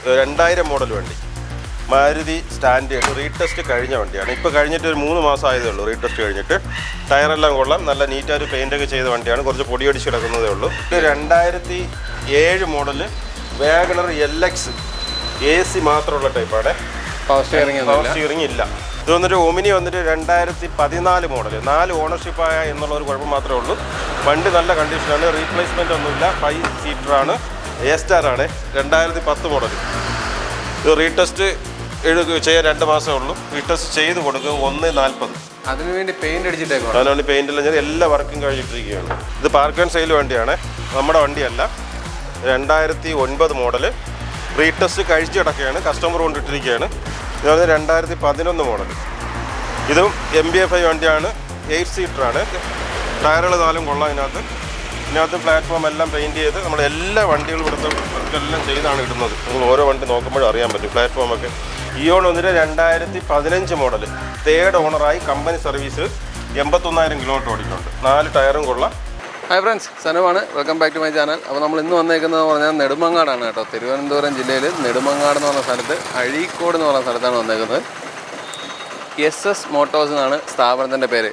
2000 model വണ്ടി, Maruti standard retest കഴിഞ്ഞ വണ്ടിയാണ്. ഇപ്പോൾ കഴിഞ്ഞിട്ട് ഒരു 3 മാസം ആയതേ ഉള്ളൂ റീടെസ്റ്റ് കഴിഞ്ഞിട്ട്. ടയറെല്ലാം കൊള്ളാം, നല്ല നീറ്റായിട്ട് പെയിൻ്റൊക്കെ ചെയ്ത വണ്ടിയാണ്. കുറച്ച് പൊടിയടിച്ച് കിടക്കുന്നതേ ഉള്ളൂ. ഇത് 2007 മോഡൽ വാഗണർ LX AC മാത്രമുള്ള ടൈപ്പാണ്. പവർ സ്റ്റിയറിംഗ് ഇല്ല. ഇത് വന്നിട്ട് ഒമിനി വന്നിട്ട് 2014 മോഡൽ, 4 ഓണർഷിപ്പായ എന്നുള്ള ഒരു കുഴപ്പം മാത്രമേ ഉള്ളൂ. വണ്ടി നല്ല കണ്ടീഷനാണ്, റീപ്ലേസ്മെൻ്റ് ഒന്നുമില്ല. 5 സീറ്ററാണ്, A-Star ആണ്. 2010 മോഡൽ. ഇത് റീടെസ്റ്റ് ചെയ്യാൻ 2 മാസമേ ഉള്ളൂ. റീടെസ്റ്റ് ചെയ്ത് കൊടുക്കുക 140. അതിനുവേണ്ടി പെയിന്റ് അടിച്ചിട്ടേക്കും. അതിനുവേണ്ടി പെയിന്റ് എല്ലാം ഞാൻ എല്ലാ വർക്കും കഴിഞ്ഞിട്ടിരിക്കുകയാണ്. ഇത് പാർക്ക് ആൻഡ് സെയിൽ വണ്ടിയാണ്, നമ്മുടെ വണ്ടിയല്ല. 2009 മോഡൽ, റീടെസ്റ്റ് കഴിച്ച് കിടക്കുകയാണ്, കസ്റ്റമർ കൊണ്ടിട്ടിരിക്കുകയാണ്. ഇത് പറഞ്ഞാൽ 2011 മോഡൽ. ഇതും MB5 വണ്ടിയാണ്, 8 സീറ്ററാണ്. ടയറുകൾ 4 കൊള്ളാം. ഇതിനകത്ത് പ്ലാറ്റ്ഫോം എല്ലാം പെയിൻറ്റ് ചെയ്ത് നമ്മുടെ എല്ലാ വണ്ടികളും ഇവിടുത്തെ എല്ലാം ചെയ്താണ് ഇടുന്നത്. നിങ്ങൾ ഓരോ വണ്ടി നോക്കുമ്പോഴും അറിയാൻ പറ്റും പ്ലാറ്റ്ഫോമൊക്കെ. ഇയോൺ വന്നിട്ട് 2015 മോഡൽ, 3rd ഓണറായി, കമ്പനി സർവീസ്, 81,000 കിലോമീറ്റർ ഓടിയിട്ടുണ്ട്. 4 ടയറും കൊള്ളാം. ഹായ് ഫ്രണ്ട്സ്, സനുവാണ്. Welcome back to my channel. അപ്പോൾ നമ്മൾ ഇന്ന് വന്നേക്കുന്നത് പറഞ്ഞാൽ നെടുമങ്ങാടാണ് കേട്ടോ. തിരുവനന്തപുരം ജില്ലയിൽ നെടുമങ്ങാട് എന്ന് പറഞ്ഞ സ്ഥലത്ത്, അഴീക്കോട് എന്ന് പറഞ്ഞ സ്ഥലത്താണ് വന്നേക്കുന്നത്. SS മോട്ടോഴ്സ് എന്നാണ് സ്ഥാപനത്തിൻ്റെ പേര്.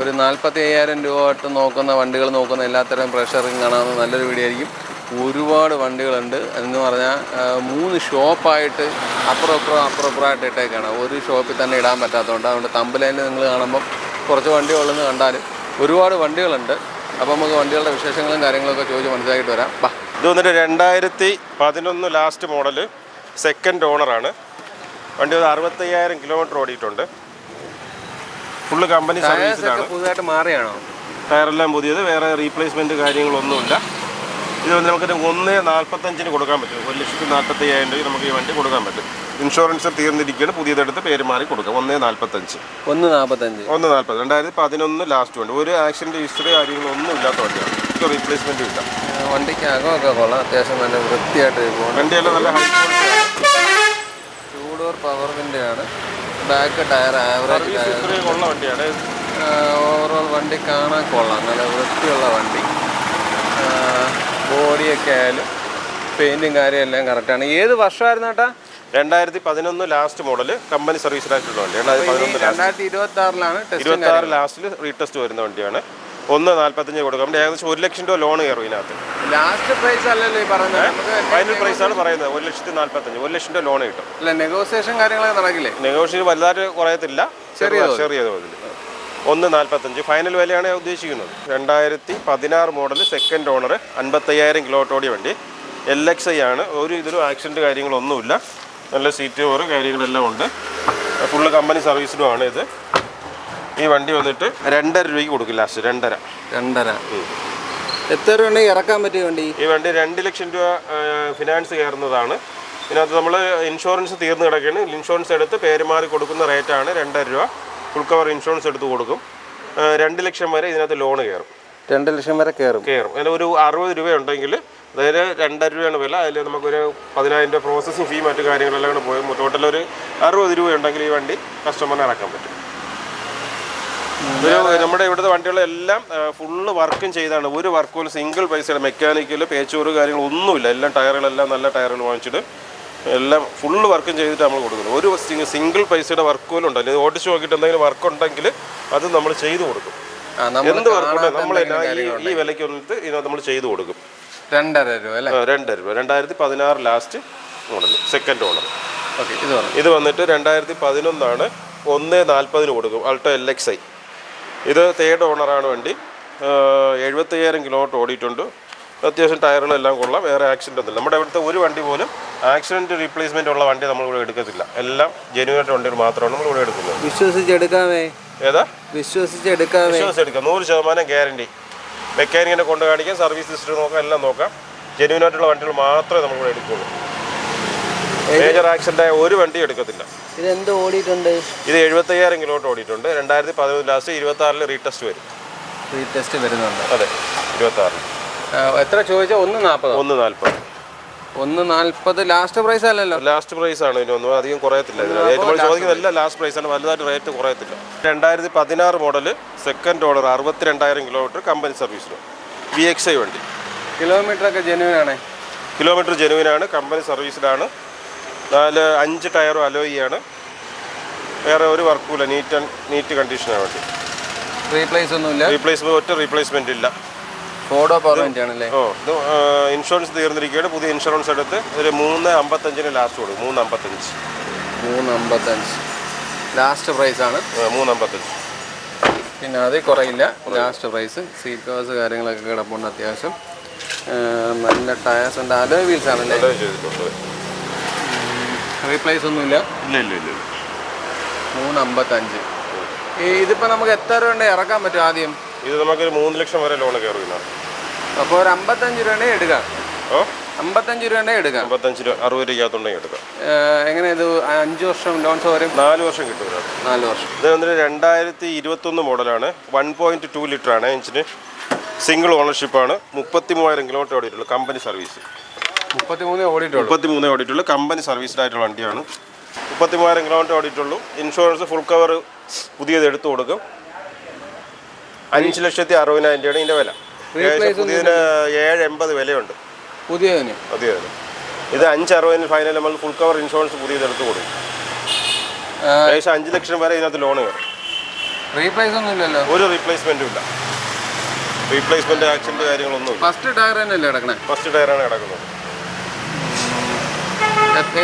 ഒരു 45,000 രൂപ തൊട്ട് നോക്കുന്ന വണ്ടികൾ നോക്കുന്ന എല്ലാത്തരം പ്രഷറിങ് കാണാവുന്ന നല്ലൊരു വീഡിയോ ആയിരിക്കും. ഒരുപാട് വണ്ടികളുണ്ട്. എന്ന് പറഞ്ഞാൽ 3 ഷോപ്പായിട്ട് അപ്പുറമായിട്ട് ഇട്ടേക്കാണ്. ഒരു ഷോപ്പിൽ തന്നെ ഇടാൻ പറ്റാത്തതുകൊണ്ട്. അതുകൊണ്ട് തമ്പലയിൽ നിങ്ങൾ കാണുമ്പം കുറച്ച് വണ്ടികളുണ്ടെന്ന് കണ്ടാൽ ഒരുപാട് വണ്ടികളുണ്ട്. അപ്പോൾ നമുക്ക് വണ്ടികളുടെ വിശേഷങ്ങളും കാര്യങ്ങളൊക്കെ ചോദിച്ച് മനസ്സിലാക്കിയിട്ട് വരാം. ഇത് വന്നിട്ട് 2011 ലാസ്റ്റ് മോഡൽ, 2nd ഓണറാണ്. വണ്ടി 65,000 കിലോമീറ്റർ ഓടിയിട്ടുണ്ട്. ഫുള്ള് കമ്പനി സർവീസിലാണ്. പുതുതായിട്ട് മാറിയാണോ? ടയറെല്ലാം പുതിയത്, വേറെ റീപ്ലേസ്മെൻറ്റ് കാര്യങ്ങളൊന്നുമില്ല. ഇത് വന്ന് നമുക്ക് 1,45 കൊടുക്കാൻ പറ്റും. 1,45,000 രൂപ നമുക്ക് ഈ വണ്ടി കൊടുക്കാൻ പറ്റും. ഇൻഷുറൻസ് തീർന്നിരിക്കുകയാണ്, പുതിയതെടുത്ത് പേര് മാറി കൊടുക്കുക. 1,45. 2011 ലാസ്റ്റ് വണ്ടി. ഒരു ആക്സിഡൻറ്റ് ഹിസ്റ്ററി കാര്യങ്ങളൊന്നും ഇല്ലാത്ത വണ്ടിയാണ്. റീപ്ലേസ്മെൻറ്റ് ഇല്ല. വണ്ടിക്ക് അകമൊക്കെ കൊള്ളാം, അത്യാവശ്യം നല്ല വൃത്തിയായിട്ട് വണ്ടിയെല്ലാം നല്ല ഹൈ ക്വാളിറ്റി. 2 ഡോർ പവർ വിൻഡോയാണ്. ബാക്ക് ടയർ ആവറേജ് ഉള്ള വണ്ടിയാണ്. ഓവറോൾ വണ്ടി കാണാൻ കൊള്ളാം, നല്ല വൃത്തിയുള്ള വണ്ടി. ബോഡിയൊക്കെ ആയാലും പെയിൻറ്റും കാര്യമെല്ലാം കറക്റ്റാണ്. ഏത് വർഷമായിരുന്നു ചേട്ടാ? 2011 ലാസ്റ്റ് മോഡൽ, കമ്പനി സർവീസിലായിട്ടുള്ള വണ്ടി. 2026 ലാസ്റ്റിൽ റീടെസ്റ്റ് വരുന്ന വണ്ടിയാണ്. 1,45 കൊടുക്കാം. ഏകദേശം 1 ലക്ഷം രൂപ ലോൺ കയറും ഇതിനകത്ത്. ലാസ്റ്റ് പ്രൈസ് അല്ലല്ലോ ഈ പറയുന്നത്, ഫൈനൽ പ്രൈസാണ് പറയുന്നത്. 1,45,000, 1 ലക്ഷം രൂപ ലോൺ കിട്ടും. അല്ല, നെഗോസിയേഷൻ കാര്യങ്ങളൊക്കെ നടക്കില്ലേ? നെഗോഷിയേഷൻ വലുതായിട്ട് കുറയത്തില്ല, ചെറിയ തോതിൽ. 1,45 ഫൈനൽ വിലയാണ് ഉദ്ദേശിക്കുന്നത്. 2016 മോഡൽ, 2nd ഓണർ, 55,000 കിലോമീറ്റർ ഓടിയ വണ്ടി. LXI ആണ്. ഒരു ഇതിലും ആക്സിഡൻറ്റ് കാര്യങ്ങളൊന്നുമില്ല. നല്ല സീറ്റ് കവർ കാര്യങ്ങളെല്ലാം ഉണ്ട്. ഫുള്ള് കമ്പനി സർവീസിലുമാണ് ഇത്. ഈ വണ്ടി വന്നിട്ട് 2.5 രൂപയ്ക്ക് കൊടുക്കും ലാസ്റ്റ്. 2.5. എത്ര രൂപ ഉണ്ടെങ്കിൽ ഇറക്കാൻ പറ്റിയ വണ്ടി? ഈ വണ്ടി 2 ലക്ഷം രൂപ ഫിനാൻസ് കയറുന്നതാണ്. ഇതിനകത്ത് നമ്മൾ ഇൻഷുറൻസ് തീർന്ന് കിടക്കുകയാണ്. ഇൻഷുറൻസ് എടുത്ത് പേര് മാറി കൊടുക്കുന്ന റേറ്റാണ് 2.5 രൂപ. ഫുൾ കവർ ഇൻഷുറൻസ് എടുത്ത് കൊടുക്കും. 2 ലക്ഷം വരെ ഇതിനകത്ത് ലോൺ കയറും. 2 ലക്ഷം വരെ കയറും. അതിൽ ഒരു 60 രൂപ ഉണ്ടെങ്കിൽ, അതായത് 2.5 രൂപയാണ് വില. അതിൽ നമുക്കൊരു 10,000 രൂപ പ്രോസസ്സിങ് ഫീ മറ്റു കാര്യങ്ങളെല്ലാം കൂടെ പോയി ടോട്ടൽ ഒരു 60 രൂപ ഉണ്ടെങ്കിൽ ഈ വണ്ടി കസ്റ്റമറിനെ ഇറക്കാൻ പറ്റും. നമ്മുടെ ഇവിടുത്തെ വണ്ടികളെല്ലാം ഫുള്ള് വർക്കും ചെയ്താണ്. ഒരു വർക്ക് പോലും സിംഗിൾ പൈസയുടെ മെക്കാനിക്കൽ പേച്ചൂറ് കാര്യങ്ങളൊന്നുമില്ല. എല്ലാം ടയറുകളെല്ലാം നല്ല ടയറുകൾ വാങ്ങിച്ചിട്ട് എല്ലാം ഫുള്ള് വർക്കും ചെയ്തിട്ട് നമ്മൾ കൊടുക്കുന്നത്. ഒരു സിംഗിൾ പൈസയുടെ വർക്ക് പോലും ഉണ്ടല്ലോ. ഇത് ഓടിച്ച് നോക്കിയിട്ട് എന്തെങ്കിലും വർക്ക് ഉണ്ടെങ്കിൽ അത് നമ്മൾ ചെയ്തു കൊടുക്കും. എന്ത് വർക്കുണ്ടെങ്കിൽ നമ്മൾ ഈ വിലയ്ക്ക് വന്നിട്ട് ഇതിനകത്ത് നമ്മൾ ചെയ്തു കൊടുക്കും. 2.5 രൂപ അല്ലേ? 2.5 രൂപ. 2016 ലാസ്റ്റ് മോഡൽ, 2nd ഓണർ. ഇത് വന്നിട്ട് 2011 1,40 കൊടുക്കും. Alto LXI. ഇത് 3rd ഓണറാണ് വണ്ടി. 75,000 കിലോമീറ്റർ ഓടിയിട്ടുണ്ട്. അത്യാവശ്യം ടയറുകളെല്ലാം കൊള്ളാം, വേറെ ആക്സിഡൻ്റ് ഒന്നുമില്ല. നമ്മുടെ ഇവിടുത്തെ ഒരു വണ്ടി പോലും ആക്സിഡൻറ്റ് റീപ്ലേസ്മെൻ്റ് ഉള്ള വണ്ടി നമ്മളിവിടെ എടുക്കത്തില്ല. എല്ലാം ജെന്യൂനായിട്ട് വണ്ടികൾ മാത്രമാണ് നമ്മളിവിടെ എടുക്കുന്നത്. വിശ്വസിച്ചെടുക്കാമേ? ഏതാ? വിശ്വസിച്ചെടുക്കാം. 100% ഗ്യാരണ്ടി. മെക്കാനിക്കിനെ കൊണ്ട് കാണിക്കാം, സർവീസ് ഹിസ്റ്ററി നോക്കാം, എല്ലാം നോക്കാം. ജെന്യൂനായിട്ടുള്ള വണ്ടികൾ മാത്രമേ നമ്മളിവിടെ എടുക്കുള്ളൂ. മേജർ ആക്സിഡൻ്റ് ആയ ഒരു വണ്ടി എടുക്കത്തില്ല. ഇതെന്ത് ഓടിയിട്ടുണ്ട്? ഇത് 75,000 കിലോമീറ്റർ ഓടിയിട്ടുണ്ട്. 2011 ലാസ്റ്റ്, 2026 റീടെസ്റ്റ് വരും. റീടെസ്റ്റ് വരുന്നുണ്ട്. അതെ, 2026. എത്ര ചോദിച്ചാൽ? 1.40. 1.40 ലാസ്റ്റ് പ്രൈസ് അല്ലല്ലോ? ലാസ്റ്റ് പ്രൈസ് ആണ്. ഇതിനൊന്നും അധികം കുറയത്തില്ല. നമ്മൾ ചോദിക്കുന്നതല്ല ലാസ്റ്റ് പ്രൈസ് ആണ്, വലുതായിട്ട് റേറ്റ് കുറയത്തില്ല. 2016 model, 2nd owner, 62,000 kilometre, company സർവീസിന്. VXI വണ്ടി. കിലോമീറ്റർ ഒക്കെ ജെന്യൂൻ ആണ്. കിലോമീറ്റർ ജെനുവിനാണ്, കമ്പനി സർവീസിലാണ്. 5 ടയറും അലോയിയാണ്. വേറെ ഒരു വർക്കുമില്ല, നീറ്റ് കണ്ടീഷനാണ് വണ്ടി. ഒറ്റ റീപ്ലേസ്മെന്റ് ഇല്ല. ഫോർഡോ പവർ വിൻഡ് ആണല്ലേ? ഇത് ഇൻഷുറൻസ് തീർന്നിരിക്കുകയാണ്. പുതിയ ഇൻഷുറൻസ് എടുത്ത് ഒരു 3.55 ലാസ്റ്റ് കൊടുക്കും. 3.55 ലാസ്റ്റ് പ്രൈസ് ആണ്. 3.55. പിന്നെ അത് കുറയില്ല, ലാസ്റ്റ് പ്രൈസ്. സീറ്റ് കവേഴ്സ് കാര്യങ്ങളൊക്കെ കിടപ്പുണ്ട്. അത്യാവശ്യം നല്ല ടയേഴ്സ് ഉണ്ട്. അലോയ് വീൽസ് ആണല്ലേ? റീപ്ലേസ് ഒന്നുമില്ല. 3.55. ഇതിപ്പോൾ നമുക്ക് എത്ര രൂപ ഉണ്ടെങ്കിൽ ഇറക്കാൻ പറ്റും? ആദ്യം ഇത് നമുക്കൊരു 3 ലക്ഷം വരെ ലോൺ കയറും. അപ്പോൾ ഒരു 55 രൂപ ഉണ്ടെങ്കിൽ എടുക്കാം. 55 രൂപ ഉണ്ടെങ്കിൽ എടുക്കാം. 55 രൂപ 60 രൂപയ്ക്കകത്തുണ്ടെങ്കിൽ എടുക്കാം. എങ്ങനെ ഇത് 5 വർഷം ലോൺ സൗകര്യം? 4 വർഷം കിട്ടും. 4 വർഷം. ഇത് വന്നിട്ട് 2021 മോഡലാണ്. 1.2 ലിറ്റർ ആണ് എഞ്ചിന്. സിംഗിൾ ഓണർഷിപ്പാണ്. 33,000 കിലോമീറ്റർ ഓടിയിട്ടുള്ളൂ. Company service. 33 ഓടിയിട്ടുള്ളൂ. കമ്പനി സർവീസിലായിട്ടുള്ള വണ്ടിയാണ്. 33,000 കിലോമീറ്റർ ഓടിയിട്ടുള്ളൂ. ഇൻഷുറൻസ് ഫുൾ കവർ പുതിയത് എടുത്തു കൊടുക്കും. 5,60,000 രൂപയാണ് ഇതിൻ്റെ വില. പുതിയതിന് 7.80 വിലയുണ്ട്. പുതിയതിന് ഇത് 5.60 ഫൈനൽ നമ്മൾ ഫുൾ കവർ ഇൻഷുറൻസ് പുതിയത് എടുത്ത് കൊടുക്കും. ഏകദേശം 5 ലക്ഷം വരെ ഇതിനകത്ത് ലോൺ കയറും. റീപ്ലേസ് ഒന്നും ഇല്ലല്ലോ? ഒരു റീപ്ലേസ്മെന്റും ഇല്ല. റീപ്ലേസ്മെന്റ് ആക്സിഡന്റ് കാര്യങ്ങളൊന്നും ഇല്ല. ഫസ്റ്റ് ടയർ തന്നെയല്ലേ കിടക്കണേ? ഫസ്റ്റ് ടയറാണ് കിടക്കുന്നത്.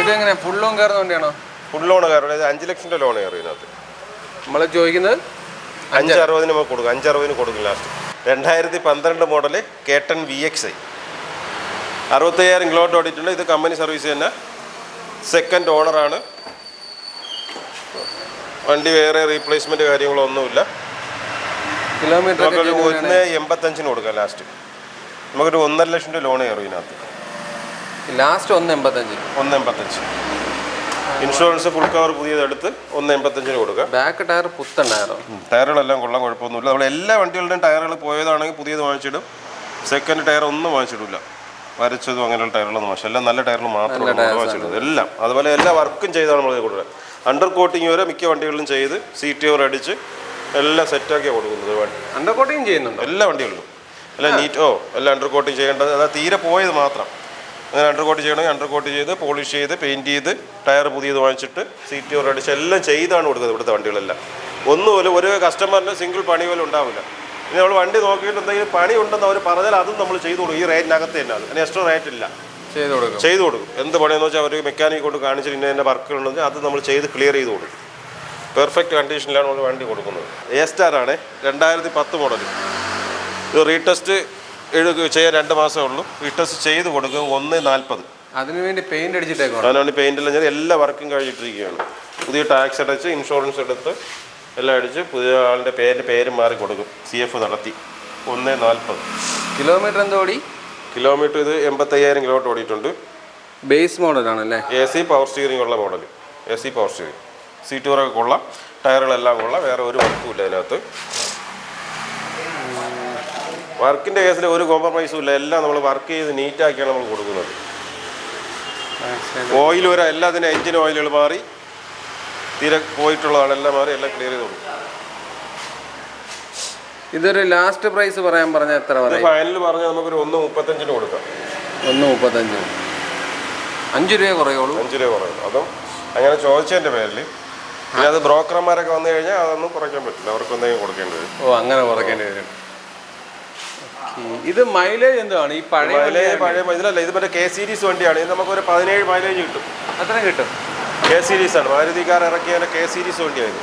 ഇതെങ്ങനെ ഫുൾ ലോൺ കയറുന്ന വണ്ടിയാണോ? ഫുൾ ലോൺ കയറും. 5 ലക്ഷത്തിന്റെ ലോൺ കയറും ഇതിനകത്ത്. നമ്മൾ ചോദിക്കുന്നത് 5.60 നമുക്ക് കൊടുക്കും. 5.60 കൊടുക്കും ലാസ്റ്റ്. 2012 മോഡല് കേട്ടൺ VXi. 65,000 കിലോമീറ്റർ ഓടിയിട്ടുണ്ട്. ഇത് കമ്പനി സർവീസ് തന്നെ. സെക്കൻഡ് ഓണറാണ്. വണ്ടി വേറെ റീപ്ലേസ്മെന്റ് കാര്യങ്ങളൊന്നുമില്ല. കിലോമീറ്റർ 1.85 കൊടുക്കാം ലാസ്റ്റ്. നമുക്കൊരു 1.5 ലക്ഷം രൂപ ലോൺ കയറും ഇതിനകത്ത്. ലാസ്റ്റ് 1.85. ഇൻഷുറൻസ് ഫുൾ കവർ പുതിയത് എടുത്ത് 1.85 കൊടുക്കാം. ബാക്ക് ടയർ പുത്തൻ ടയറോ? ടയറുകളെല്ലാം കൊള്ളാൻ കുഴപ്പമൊന്നുമില്ല. നമ്മൾ എല്ലാ വണ്ടികളുടെയും ടയറുകൾ പോയതാണെങ്കിൽ പുതിയത് വാങ്ങിച്ചിടും. സെക്കൻഡ് ടയർ ഒന്നും വാങ്ങിച്ചിടില്ല. വരച്ചതും അങ്ങനെയുള്ള ടയറുകളൊന്നും വാങ്ങിച്ചു. എല്ലാം നല്ല ടയറുകൾ മാത്രമേ വാങ്ങിച്ചിടുന്നത്. എല്ലാം അതുപോലെ എല്ലാ വർക്കും ചെയ്താണ് നമ്മൾ കൊടുക്കുന്നത്. അണ്ടർ കോട്ടിങ് വരെ മിക്ക വണ്ടികളിലും ചെയ്ത് CTO അടിച്ച് എല്ലാം സെറ്റാക്കിയാണ് കൊടുക്കുന്നത്. അണ്ടർ കോട്ടിങ് ചെയ്യുന്നുണ്ട് എല്ലാ വണ്ടികളിലും. എല്ലാം എല്ലാം അണ്ടർ കോട്ടിങ് ചെയ്യേണ്ടത്. അതായത് തീരെ പോയത് മാത്രം. അങ്ങനെ അണ്ടർ കോട്ട് ചെയ്യണമെങ്കിൽ അണ്ടർ കോട്ട് ചെയ്ത് പോളിഷ് ചെയ്ത് പെയിൻറ്റ് ചെയ്ത് ടയർ പുതിയത് വാങ്ങിച്ചിട്ട് CTO അടിച്ച് എല്ലാം ചെയ്താണ് കൊടുക്കുന്നത് ഇവിടുത്തെ വണ്ടികളെല്ലാം. ഒന്നുപോലും ഒരു കസ്റ്റമറിന് സിംഗിൾ പണി പോലും ഉണ്ടാവില്ല. ഇനി നമ്മൾ വണ്ടി നോക്കിയിട്ട് എന്തെങ്കിലും പണി ഉണ്ടെന്ന് അവർ പറഞ്ഞാൽ അതും നമ്മൾ ചെയ്തു കൊടുക്കും. ഈ റേറ്റിനകത്ത് തന്നെ അത്. അതിന് എക്സ്ട്രാ റേറ്റ് ഇല്ല. ചെയ്തു കൊടുക്കും. എന്ത് പണിയെന്ന് വെച്ചാൽ അവർ മെക്കാനിക് കൊണ്ട് കാണിച്ചിട്ട് ഇന്ന വർക്കുകളുണ്ടെങ്കിൽ അത് നമ്മൾ ചെയ്ത് ക്ലിയർ ചെയ്ത് കൊടുക്കും. പെർഫെക്റ്റ് കണ്ടീഷനിലാണ് നമ്മൾ വണ്ടി കൊടുക്കുന്നത്. A-Star ആണ്. 2010 മോഡൽ. ഇത് റീടെസ്റ്റ് ചെയ്യാൻ 2 മാസമേ ഉള്ളൂ. റീടെസ്റ്റ് ചെയ്ത് കൊടുക്കും. 1.40. അതിനുവേണ്ടി പെയിന്റ് അടിച്ചിട്ടേക്കോ? അതിനുവേണ്ടി പെയിന്റ് എല്ലാം ചെയ്ത് എല്ലാ വർക്കും കഴിഞ്ഞിട്ടിരിക്കുകയാണ്. പുതിയ ടാക്സ് അടച്ച് ഇൻഷുറൻസ് എടുത്ത് എല്ലാം അടിച്ച് പുതിയ ആളുടെ പേര് മാറി കൊടുക്കും. CF നടത്തി. 1.40. കിലോമീറ്റർ എന്തോ ഓടി? കിലോമീറ്റർ ഇത് 85,000 കിലോമീറ്റർ ഓടിയിട്ടുണ്ട്. ബേസ് മോഡലാണല്ലേ? AC പവർ സ്റ്റിയറിംഗ് ഉള്ള മോഡൽ. AC power steering. സീറ്റുകളൊക്കെ കൊള്ളാം. ടയറുകളെല്ലാം കൊള്ളാം. വേറെ ഒരു വർക്കും ഇല്ല അതിനകത്ത്. വർക്കിൻ്റെ കേസിൽ ഒരു കോംപ്രമൈസും ഇല്ല. എല്ലാം നമ്മൾ വർക്ക് ചെയ്ത് നീറ്റാക്കിയാണ് നമ്മൾ കൊടുക്കുന്നത്. ഓയിൽ വരെ എല്ലാത്തിനും എഞ്ചിൻ ഓയിലുകൾ മാറി തീരെ പോയിട്ടുള്ളതാണെല്ലാം മാറി എല്ലാം ക്ലിയർ ചെയ്ത് കൊടുക്കും. ഇതൊരു ലാസ്റ്റ് പ്രൈസ് പറഞ്ഞാൽ എത്ര പറയും? ഫൈനൽ പറഞ്ഞാൽ നമുക്കൊരു 1.35 കൊടുക്കാം. 1.35. 5 രൂപ കുറയുള്ളൂ. 5 രൂപ കുറയുള്ളൂ. അതും അങ്ങനെ ചോദിച്ചതിൻ്റെ പേരിൽ. പിന്നെ അത് ബ്രോക്കർമാരൊക്കെ വന്നു കഴിഞ്ഞാൽ അതൊന്നും കുറയ്ക്കാൻ പറ്റില്ല. അവർക്ക് എന്തെങ്കിലും കൊടുക്കേണ്ടി വരും. അങ്ങനെ കുറയ്ക്കേണ്ടി വരും. ഇത് മൈലേജ് എന്താണ്? ഈ പഴയ ഇതിലല്ല, ഇത് മറ്റേ K സീരീസ് വണ്ടിയാണ്. ഇത് നമുക്കൊരു 17 മൈലേജ് കിട്ടും. അത്ര കിട്ടും. K സീരീസാണ്. മാരുതിക്കാർ ഇറക്കിയ K സീരീസ് വണ്ടിയായിരുന്നു.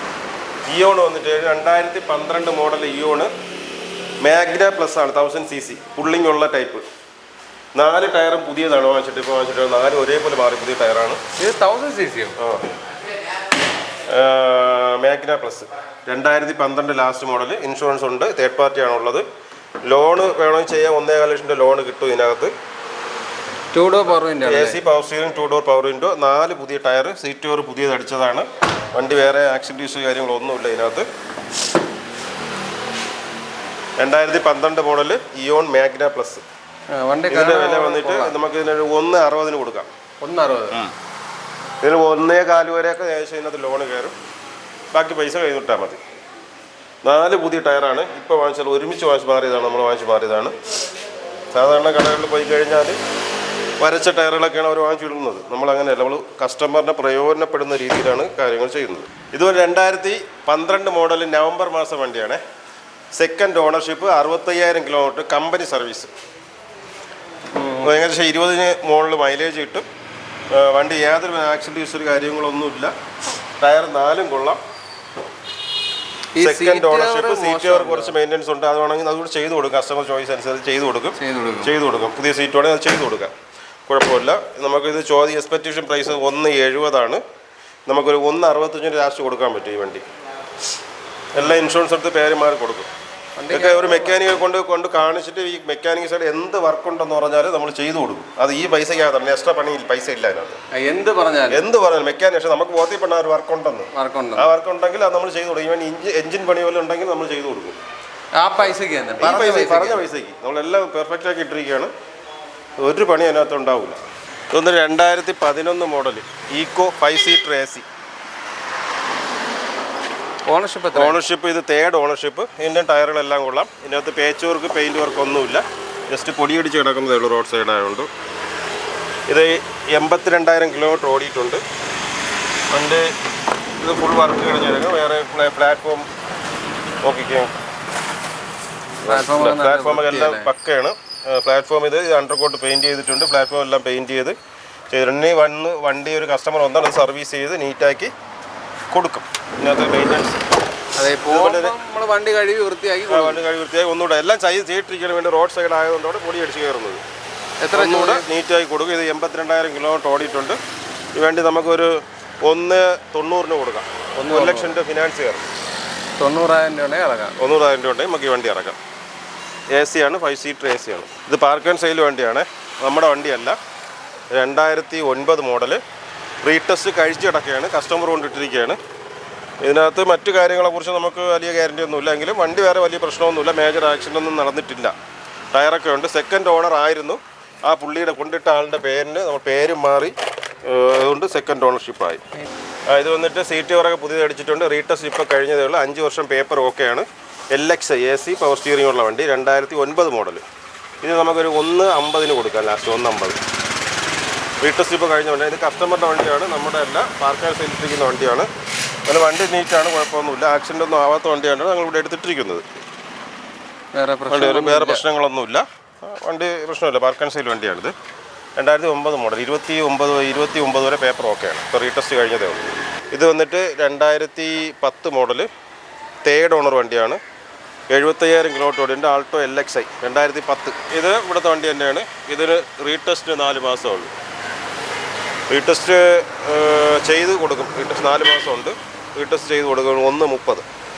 ഇയോൺ വന്നിട്ട് 2012 മോഡൽ ഇയോണ് മാഗ്ന പ്ലസ് ആണ്. 1000 cc പുള്ളിങ് ഉള്ള ടൈപ്പ്. 4 ടയറും പുതിയതാണ് വാങ്ങിച്ചിട്ട്. ഇപ്പോൾ വാങ്ങിച്ചിട്ട് 4 ഒരേപോലെ മാറി പുതിയ ടയറാണ്. ഇത് 1000 cc Magna plus 2012 last model. Insurance ഉണ്ട്. തേർഡ് പാർട്ടിയാണുള്ളത്. ലോണ് വേണമെങ്കിൽ ചെയ്യാൻ 1.25 ലക്ഷം ലോൺ കിട്ടും ഇതിനകത്ത്. 2 door power window. AC power steering 2 door power window. 4 പുതിയ ടയർ. CTO പുതിയത് അടിച്ചതാണ്. വണ്ടി വേറെ ആക്സിഡൻറ്റ്സ് കാര്യങ്ങളൊന്നുമില്ല ഇതിനകത്ത്. 2012 മോഡൽ ഇയോൺ മാഗ്ന പ്ലസ്. ഇതിൻ്റെ വില വന്നിട്ട് നമുക്ക് ഇതിനൊരു 1.60 കൊടുക്കാം. 1.60. ഇതിന് 1.25 വരെയൊക്കെ ഏകദേശം ഇതിനകത്ത് ലോണ് കയറും. ബാക്കി പൈസ കഴിഞ്ഞിട്ടാൽ മതി. 4 പുതിയ ടയറാണ്. ഇപ്പോൾ വാങ്ങിച്ചാൽ ഒരുമിച്ച് വാങ്ങിച്ച് മാറിയതാണ്. നമ്മൾ വാങ്ങിച്ച് മാറിയതാണ്. സാധാരണ കടകളിൽ പോയി കഴിഞ്ഞാൽ വരച്ച ടയറുകളൊക്കെയാണ് അവർ വാങ്ങിച്ചിടുന്നത്. നമ്മളങ്ങനെയല്ല, നമ്മൾ കസ്റ്റമറിനെ പ്രയോജനപ്പെടുന്ന രീതിയിലാണ് കാര്യങ്ങൾ ചെയ്യുന്നത്. ഇതൊരു 2012 മോഡൽ നവംബർ മാസം വണ്ടിയാണ്. Second ownership, 65,000 kilometre, company service. ഏകദേശം 20 മുകളിൽ മൈലേജ് കിട്ടും. വണ്ടി യാതൊരു ആക്സിഡൻറ്റ് ഹിസ്റ്ററി കാര്യങ്ങളൊന്നുമില്ല. ടയർ 4 കൊള്ളാം. Second ownership. സീറ്റ് കവർ കുറച്ച് മെയിൻ്റെനൻസ് ഉണ്ട്, അത് വേണമെങ്കിൽ അതുകൂടി ചെയ്ത് കൊടുക്കും. കസ്റ്റമർ ചോയ്സ് അനുസരിച്ച് ചെയ്ത് കൊടുക്കും. പുതിയ സീറ്റ് വേണമെങ്കിൽ അത് ചെയ്ത് കൊടുക്കാം, കുഴപ്പമില്ല. നമുക്കിത് എക്സ്പെക്റ്റേഷൻ പ്രൈസ് 170 നമുക്കൊരു 165 ലാസ്റ്റ് കൊടുക്കാൻ പറ്റും. ഈ വണ്ടി എല്ലാ ഇൻഷുറൻസ് എടുത്ത് പേര് മാറി കൊടുക്കും. ഇതൊക്കെ ഒരു മെക്കാനിക്കെ കൊണ്ട് കാണിച്ചിട്ട് ഈ മെക്കാനിക് സൈഡ് എന്ത് വർക്ക് ഉണ്ടെന്ന് പറഞ്ഞാൽ നമ്മൾ ചെയ്തു കൊടുക്കും. അത് ഈ പൈസയ്ക്കകത്താണ്, എക്സ്ട്രാ പണി പൈസ ഇല്ല അതിനകത്ത്. എന്ത് പറഞ്ഞാലും മെക്കാനിക് പക്ഷേ നമുക്ക് ബോധ്യപ്പെടാൻ ഒരു വർക്ക് ഉണ്ടെന്ന്, ആ വർക്ക് ഉണ്ടെങ്കിൽ അത് നമ്മൾ ചെയ്തു കൊടുക്കും. ഈവൻ എഞ്ചിൻ പണി പോലെ ഉണ്ടെങ്കിൽ നമ്മൾ ചെയ്തു കൊടുക്കും. ആ പൈസയ്ക്ക് പറഞ്ഞ പൈസയ്ക്ക് നമ്മളെല്ലാം പെർഫെക്റ്റ് ആക്കി ഇട്ടിരിക്കുകയാണ്. ഒരു പണി അതിനകത്ത് ഉണ്ടാവില്ല. ഇതൊന്ന് 2011 model Eeco 5 seater AC. Ownership ഇത് 3rd ഓണർഷിപ്പ്. ഇതിൻ്റെ ടയറുകളെല്ലാം കൊള്ളാം. ഇതിനകത്ത് പേച്ച് വർക്ക്, പെയിൻറ്റ് വർക്ക് ഒന്നുമില്ല. ജസ്റ്റ് പൊടിയടിച്ച് കിടക്കുന്നതേ ഉള്ളൂ റോഡ് സൈഡ് ആയതുകൊണ്ട്. ഇത് 82,000 കിലോമീറ്റർ ഓടിയിട്ടുണ്ട്. അതിൻ്റെ ഇത് ഫുൾ വർക്ക് കഴിഞ്ഞിരിക്കും. വേറെ പ്ലാറ്റ്ഫോം നോക്കിക്കാം. പ്ലാറ്റ്ഫോമൊക്കെ എല്ലാം പക്കയാണ്. പ്ലാറ്റ്ഫോം ഇത് അണ്ടർകോട്ട് പെയിൻറ്റ് ചെയ്തിട്ടുണ്ട്. പ്ലാറ്റ്ഫോം എല്ലാം പെയിൻറ്റ് ചെയ്ത് വണ്ടി ഒരു കസ്റ്റമർ വന്നാൽ അത് സർവീസ് ചെയ്ത് നീറ്റാക്കി കൊടുക്കും. ഇതിനകത്ത് മെയിൻ്റെനൻസ് വണ്ടി കഴുകി വൃത്തിയാക്കി ഒന്നുകൂടെ എല്ലാം ചെയ്തിരിക്കാൻ വേണ്ടി റോഡ് സൈഡ് ആയതുകൊണ്ടാണ് പൊടി അടിച്ച് കയറുന്നത്. ഒന്നുകൂടെ നീറ്റാക്കി കൊടുക്കും. ഇത് 82,000 കിലോമീറ്റർ ഓടിയിട്ടുണ്ട്. ഈ വണ്ടി നമുക്കൊരു 190 കൊടുക്കാം. 1 ലക്ഷം രൂപ ഫിനാൻസ് കയറും. 90,000 രൂപ ഇറക്കാം. 90,000 രൂപ നമുക്ക് ഈ വണ്ടി ഇറക്കാം. AC ആണ്, 5 സീറ്റർ AC ആണ്. ഇത് പാർക്ക് ആൻഡ് സെയിൽ വണ്ടിയാണ്, നമ്മുടെ വണ്ടിയല്ല. 2009 മോഡൽ. റീടെസ്റ്റ് കഴിച്ച് കിടക്കുകയാണ്, കസ്റ്റമർ കൊണ്ടിട്ടിരിക്കുകയാണ്. ഇതിനകത്ത് മറ്റു കാര്യങ്ങളെക്കുറിച്ച് നമുക്ക് വലിയ ഗ്യാരണ്ടി ഒന്നുമില്ല. എങ്കിലും വണ്ടി വേറെ വലിയ പ്രശ്നമൊന്നുമില്ല, മേജർ ആക്സിഡൻ്റ് ഒന്നും നടന്നിട്ടില്ല. ടയറൊക്കെ ഉണ്ട്. സെക്കൻഡ് ഓണർ ആയിരുന്നു. ആ പുള്ളിയുടെ കൊണ്ടിട്ട ആളുടെ പേരിന് നമ്മൾ പേര് മാറി, അതുകൊണ്ട് സെക്കൻഡ് ഓണർഷിപ്പായി. ഇത് വന്നിട്ട് സീറ്റ് കവറൊക്കെ പുതിയത് അടിച്ചിട്ടുണ്ട്. റീടെസ്റ്റ് ഇപ്പോൾ കഴിഞ്ഞതേ ഉള്ളൂ. 5 വർഷം പേപ്പർ ഓക്കെയാണ്. LXi AC പവർ സ്റ്റിയറിംഗ് ഉള്ള വണ്ടി, 2009 മോഡൽ. ഇത് നമുക്കൊരു 150 കൊടുക്കാം ലാസ്റ്റ്. 150. റീടെസ്റ്റ് ഇപ്പോൾ കഴിഞ്ഞ വണ്ടി. ഇത് കസ്റ്റമറുടെ വണ്ടിയാണ്, നമ്മുടെ അല്ല. പാർക്ക് ആൻഡ് സെയിൽ ഇട്ടിരിക്കുന്ന വണ്ടിയാണ്. അങ്ങനെ വണ്ടി നീറ്റാണ്, കുഴപ്പമൊന്നുമില്ല. ആക്സിഡൻ്റ് ഒന്നും ആവാത്ത വണ്ടിയാണ് ഞങ്ങളിവിടെ എടുത്തിട്ടിരിക്കുന്നത്. വേറെ പ്രശ്നങ്ങളൊന്നുമില്ല. വണ്ടി പ്രശ്നമില്ല, പാർക്ക് ആൻഡ് സെയിൽ വണ്ടിയാണിത്. 2009 മോഡൽ. 29 വരെ പേപ്പർ ഓക്കെയാണ്. ഇപ്പോൾ റീടെസ്റ്റ് കഴിഞ്ഞതേ ഉള്ളൂ. ഇത് വന്നിട്ട് 2010 മോഡൽ 3rd ഓണർ വണ്ടിയാണ്. 75,000 കിലോമീറ്റർ ഓടിയുണ്ട്. Alto LXi 2010. ഇത് ഇവിടുത്തെ വണ്ടി തന്നെയാണ്. ഇതിന് റീടെസ്റ്റ് 4 മാസമുള്ളൂ. റീടെസ്റ്റ് ചെയ്ത് കൊടുക്കും. റീടെസ്റ്റ് 4 മാസമുണ്ട്. റീടെസ്റ്റ് ചെയ്ത് കൊടുക്കും. 130.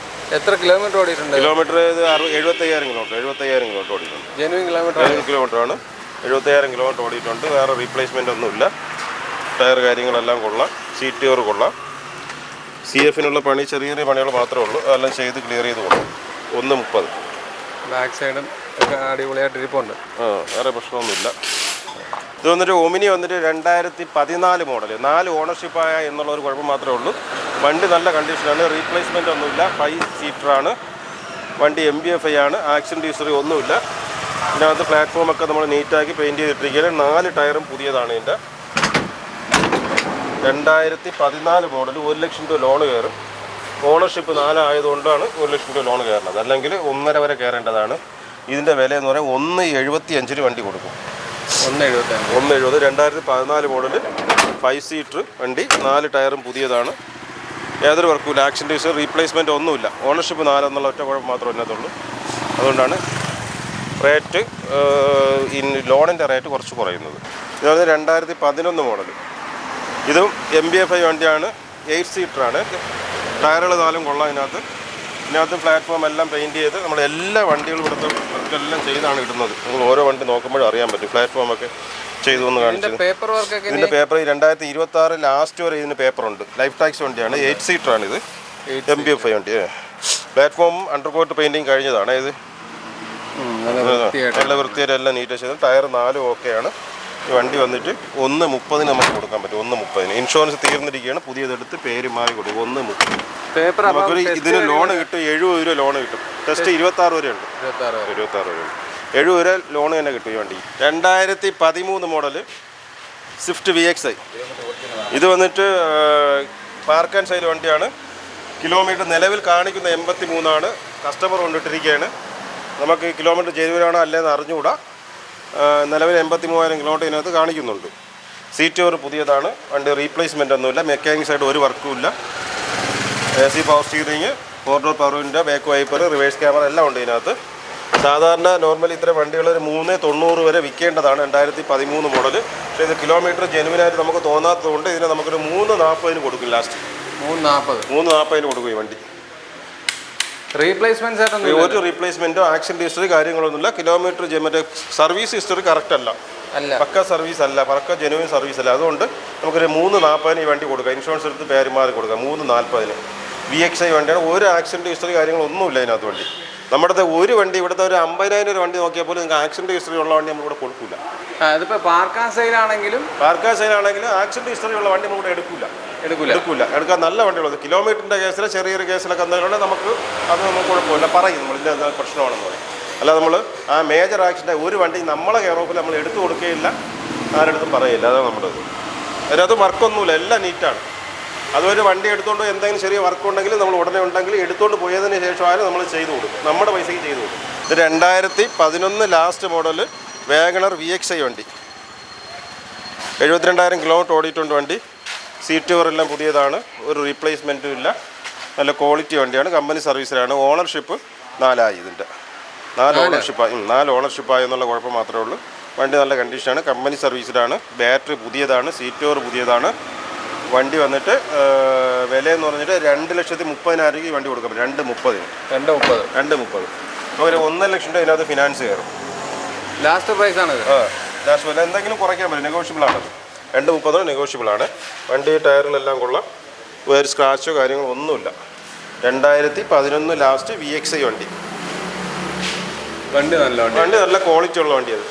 എത്ര കിലോമീറ്റർ ഓടിയിട്ടുണ്ട്? കിലോമീറ്റർ ഇത് 75,000 കിലോമീറ്റർ ഓടിയിട്ടുണ്ട്. ജെനുവിൻ കിലോമീറ്റർ ആണ്. 75,000 കിലോമീറ്റർ ഓടിയിട്ടുണ്ട്. വേറെ റീപ്ലേസ്മെൻ്റ് ഒന്നുമില്ല. ടയർ കാര്യങ്ങളെല്ലാം കൊള്ളാം. സീറ്റ് കവർ കൊള്ളാം. CFനുള്ള പണി ചെറിയ പണികൾ മാത്രമേ ഉള്ളൂ. അതെല്ലാം ചെയ്ത് ക്ലിയർ ചെയ്ത് കൊടുക്കും. 130. ബാക്ക് സൈഡും ഒക്കെ അടിപൊളിയായിട്ട് ഇരിപ്പുണ്ട്. വേറെ പ്രശ്നമൊന്നുമില്ല. ഇത് വന്നിട്ട് ഒമിനി വന്നിട്ട് 2014 മോഡൽ. 4 ഓണർഷിപ്പായ എന്നുള്ള ഒരു കുഴപ്പം മാത്രമേ ഉള്ളൂ. വണ്ടി നല്ല കണ്ടീഷനാണ്. റീപ്ലേസ്മെൻ്റ് ഒന്നുമില്ല. 5 സീറ്ററാണ് വണ്ടി. MBFI ആണ്. ആക്സിഡൻറ്റ് ഹിസ്റ്ററി ഒന്നുമില്ല. ഇതിനകത്ത് പ്ലാറ്റ്ഫോമൊക്കെ നമ്മൾ നീറ്റാക്കി പെയിൻറ്റ് ചെയ്തിട്ടിരിക്കുകയാണ്. 4 ടയറും പുതിയതാണ്. ഇതിൻ്റെ 2014 മോഡൽ. 1 ലക്ഷം രൂപ ലോണ് കയറും. ഓണർഷിപ്പ് 4 ആയതുകൊണ്ടാണ് 1 ലക്ഷം രൂപ ലോൺ കയറുന്നത്. അല്ലെങ്കിൽ 1.5 വരെ കയറേണ്ടതാണ്. ഇതിൻ്റെ വില എന്ന് പറയാൻ 175 വണ്ടി കൊടുക്കും. 170. 2014 മോഡൽ 5 സീറ്റർ വണ്ടി. 4 ടയറും പുതിയതാണ്. യാതൊരു വർക്കുമില്ല. ആക്സിഡൻറ്റ് ഹിസ്റ്ററി, റീപ്ലേസ്മെൻറ്റ് ഒന്നുമില്ല. ഓണർഷിപ്പ് 4 എന്നുള്ള ഒറ്റ കുഴപ്പം മാത്രമേ ഇതിനകത്തുള്ളൂ. അതുകൊണ്ടാണ് റേറ്റ് ലോണിൻ്റെ റേറ്റ് കുറച്ച് കുറയുന്നത്. ഇതാണ് 2011 മോഡൽ. ഇതും MBFI വണ്ടിയാണ്. 8 സീറ്ററാണ്. ടയറുകൾ 4 കൊള്ളാം. ഇതിനകത്ത് പ്ലാറ്റ്ഫോം എല്ലാം പെയിൻറ്റ് ചെയ്ത് നമ്മൾ എല്ലാ വണ്ടികളും ഇവിടുത്തെ എല്ലാം ചെയ്താണ് ഇടുന്നത്. നിങ്ങൾ ഓരോ വണ്ടി നോക്കുമ്പോഴും അറിയാൻ പറ്റും. പ്ലാറ്റ്ഫോമൊക്കെ ചെയ്തു എന്ന് കാണിച്ചത്. ഇതിൻ്റെ പേപ്പർ 2026 ലാസ്റ്റ് വരെ ഇതിന് പേപ്പറുണ്ട്. ലൈഫ് ടാക്സ് വണ്ടിയാണ്. 8 സീറ്ററാണിത്. MBFI വണ്ടി. പ്ലാറ്റ്ഫോം അണ്ടർകോട്ട് പെയിൻറ്റിങ് കഴിഞ്ഞതാണ്. ഇത് നല്ല വൃത്തിയായിട്ട് എല്ലാം നീറ്റ് ചെയ്ത്. ടയർ 4 ഓക്കെയാണ്. ഈ വണ്ടി വന്നിട്ട് 130 നമുക്ക് കൊടുക്കാൻ പറ്റും. 130. ഇൻഷുറൻസ് തീർന്നിരിക്കുകയാണ്. പുതിയതെടുത്ത് പേര് മാറി കൊടുക്കും. 130. നമുക്കൊരു ഇതിന് ലോണ് കിട്ടും. 70 രൂപ ലോണ് കിട്ടും. ടെസ്റ്റ് 26 വരെ ഉണ്ട്. 26 വരെ ഉണ്ട്. 70 വരെ ലോണ് തന്നെ കിട്ടും ഈ വണ്ടി. 2013 മോഡൽ സ്വിഫ്റ്റ് VXi. ഇത് വന്നിട്ട് പാർക്ക് ആൻഡ് സെയിൽ വണ്ടിയാണ്. കിലോമീറ്റർ നിലവിൽ കാണിക്കുന്ന 83 കസ്റ്റമർ കൊണ്ടിട്ടിരിക്കുകയാണ്. നമുക്ക് കിലോമീറ്റർ ജെനുവിനാണോ അല്ലേന്ന് അറിഞ്ഞുകൂടാ. നിലവിൽ 83,000 കിലോമീറ്റർ ഇതിനകത്ത് കാണിക്കുന്നുണ്ട്. സീറ്റ് കവർ പുതിയതാണ്. വണ്ടി റീപ്ലേസ്മെൻ്റ് ഒന്നുമില്ല. മെക്കാനിക് സൈഡ് ഒരു വർക്കും ഇല്ല. AC power steering, 4 door power window, back wiper, reverse camera എല്ലാം ഉണ്ട് ഇതിനകത്ത്. സാധാരണ നോർമലി ഇത്തരം വണ്ടികൾ ഒരു 390 വരെ വിൽക്കേണ്ടതാണ്, 2013 മോഡൽ. പക്ഷേ ഇത് കിലോമീറ്റർ ജെനുവിനായിട്ട് നമുക്ക് തോന്നാത്തതുകൊണ്ട് ഇതിനെ നമുക്കൊരു 340 കൊടുക്കും. ലാസ്റ്റ് 340 കൊടുക്കും ഈ വണ്ടി. റീപ്ലേസ്മെന്റ് ഒരു റീപ്ലേസ്മെൻറ്റോ ആക്സിഡൻറ്റ് ഹിസ്റ്ററി കാര്യങ്ങളൊന്നുമില്ല. കിലോമീറ്റർ മറ്റേ സർവീസ് ഹിസ്റ്ററി കറക്റ്റ് അല്ല, പക്ക സർവീസ് അല്ല, പക്ക ജെനുവിൻ സർവീസ് അല്ല. അതുകൊണ്ട് നമുക്കൊരു 340 ഈ വണ്ടി കൊടുക്കാം. ഇൻഷുറൻസ് എടുത്ത് പേര് മാറി കൊടുക്കാം. 340 VXi വണ്ടിയാണ്. ഒരു ആക്സിഡൻറ്റ് ഹിസ്റ്ററി കാര്യങ്ങളൊന്നുമില്ല ഇതിനകത്ത്. വണ്ടി നമ്മുടെ ഒരു വണ്ടി ഇവിടുത്തെ ഒരു 50,000 വണ്ടി നോക്കിയാൽ പോലും നിങ്ങൾക്ക് ആക്സിഡൻറ്റ് ഹിസ്റ്ററി ഉള്ള വണ്ടി നമ്മളിവിടെ കൊടുക്കില്ല. ഇതിപ്പോൾ പാർക്ക് ആൻഡ് സെയിൽ ആണെങ്കിലും ആക്സിഡൻറ്റ് ഹിസ്റ്ററി ഉള്ള വണ്ടി നമുക്ക് എടുക്കാൻ നല്ല വണ്ടികളുണ്ട്. കിലോമീറ്ററിൻ്റെ കേസിൽ ചെറിയൊരു കേസിലൊക്കെ എന്തെങ്കിലും നമുക്ക് അത് നമുക്ക് കുഴപ്പമില്ല, പറയും നമ്മൾ ഇതിൻ്റെ പ്രശ്നമാണെന്ന് പറയും. അല്ല, നമ്മൾ ആ മേജർ ആക്സിഡൻറ്റ് ഒരു വണ്ടി നമ്മളെ കെയർ ഓഫിൽ നമ്മൾ എടുത്തു കൊടുക്കുകയില്ല, ആരെടുത്തും പറയില്ല. അതാണ് നമ്മുടെ ഇത്. അതിനകത്ത് വർക്കൊന്നുമില്ല, എല്ലാം നീറ്റാണ്. അതുപോലെ വണ്ടി എടുത്തുകൊണ്ട് എന്തെങ്കിലും ചെറിയ വർക്ക് ഉണ്ടെങ്കിൽ നമ്മൾ ഉടനെ ഉണ്ടെങ്കിൽ എടുത്തുകൊണ്ട് പോയതിന് ശേഷമായാലും നമ്മൾ ചെയ്തു കൊടുക്കും, നമ്മുടെ പൈസയ്ക്ക് ചെയ്തു കൊടുക്കും. ഇത് 2011 ലാസ്റ്റ് മോഡൽ വാഗണർ VXi വണ്ടി. 72,000 കിലോമീറ്റർ ഓടിയിട്ടുണ്ട് വണ്ടി. സീറ്റ് കവറെല്ലാം പുതിയതാണ്, ഒരു റീപ്ലേസ്മെൻറ്റും ഇല്ല. നല്ല ക്വാളിറ്റി വണ്ടിയാണ്. കമ്പനി സർവീസിലാണ്. ഓണർഷിപ്പ് 4 ഇതിൻ്റെ 4 ഓണർഷിപ്പായി എന്നുള്ള കുഴപ്പം മാത്രമേ ഉള്ളൂ. വണ്ടി നല്ല കണ്ടീഷനാണ്. കമ്പനി സർവീസിലാണ്. ബാറ്ററി പുതിയതാണ്. സീറ്റ് കവർ പുതിയതാണ്. വണ്ടി വന്നിട്ട് വിലയെന്ന് പറഞ്ഞിട്ട് 2,30,000 ഈ വണ്ടി കൊടുക്കാം. 2,30,000 ഒരു 1.5 ലക്ഷം രൂപ ഇതിനകത്ത് ഫിനാൻസ് കയറും. ലാസ്റ്റ് പ്രൈസ് ആണ്. ലാസ്റ്റ് വില എന്തെങ്കിലും കുറയ്ക്കാൻ പറ്റും, നെഗോഷ്യബിളാണ്. 2,30,000 നെഗോഷ്യബിളാണ്. വണ്ടി ടയറിലെല്ലാം കൊള്ളാം, വേറെ സ്ക്രാച്ചോ കാര്യങ്ങളോ ഒന്നുമില്ല. 2011 ലാസ്റ്റ് VXi വണ്ടി നല്ല ക്വാളിറ്റി ഉള്ള വണ്ടിയത്.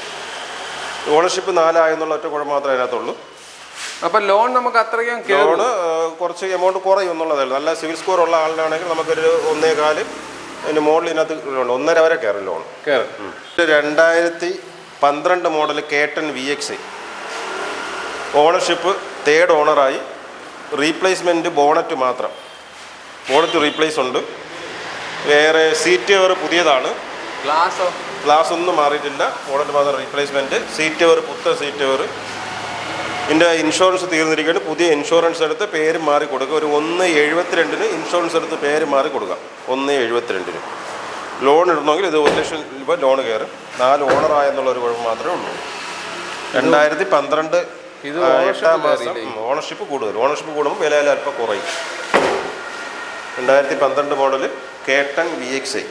ഓണർഷിപ്പ് 4 എന്നുള്ള ഒറ്റ കുഴപ്പം മാത്രമേ അതിനകത്തുള്ളൂ. അപ്പോൾ ലോൺ നമുക്ക് അത്രയും ലോണ് കുറച്ച് എമൗണ്ട് കുറയും എന്നുള്ളതേ ഉള്ളൂ. നല്ല സിവിൽ സ്കോർ ഉള്ള ആളിനാണെങ്കിൽ നമുക്കൊരു 1.25 അതിൻ്റെ മോഡൽ ഇതിനകത്ത് 1.5 വരെ കയറും loan. 2012 model K10 VXi. Ownership 3rd ഓണറായി. റീപ്ലേസ്മെൻറ്റ് ബോണറ്റ് മാത്രം. ബോണറ്റ് റീപ്ലേസ് ഉണ്ട്. വേറെ സീറ്റ് കവർ പുതിയതാണ്. ഗ്ലാസ് ഒന്നും മാറിയിട്ടില്ല. ബോണറ്റ് മാത്രം റീപ്ലേസ്മെൻറ്റ്. സീറ്റ് കവർ പുത്തൻ സീറ്റ് കവർ. ഇതിൻ്റെ ഇൻഷുറൻസ് തീർന്നിരിക്കുകയാണ്. പുതിയ ഇൻഷുറൻസ് എടുത്ത് പേര് മാറി കൊടുക്കുക. ഒരു 1.72 ഇൻഷുറൻസ് എടുത്ത് പേര് മാറി കൊടുക്കാം. 1.72 ലോൺ ഇടണമെങ്കിൽ ഇത് 1 ലക്ഷം രൂപ ലോൺ കയറും. 4 ഓണറായെന്നുള്ളൊരു കുഴപ്പം മാത്രമേ ഉള്ളൂ. 2012 8-ാം മാസം ഓണർഷിപ്പ് കൂടുമ്പോൾ വില അല്പം കുറയും. 2012 മോഡൽ K10 VXi.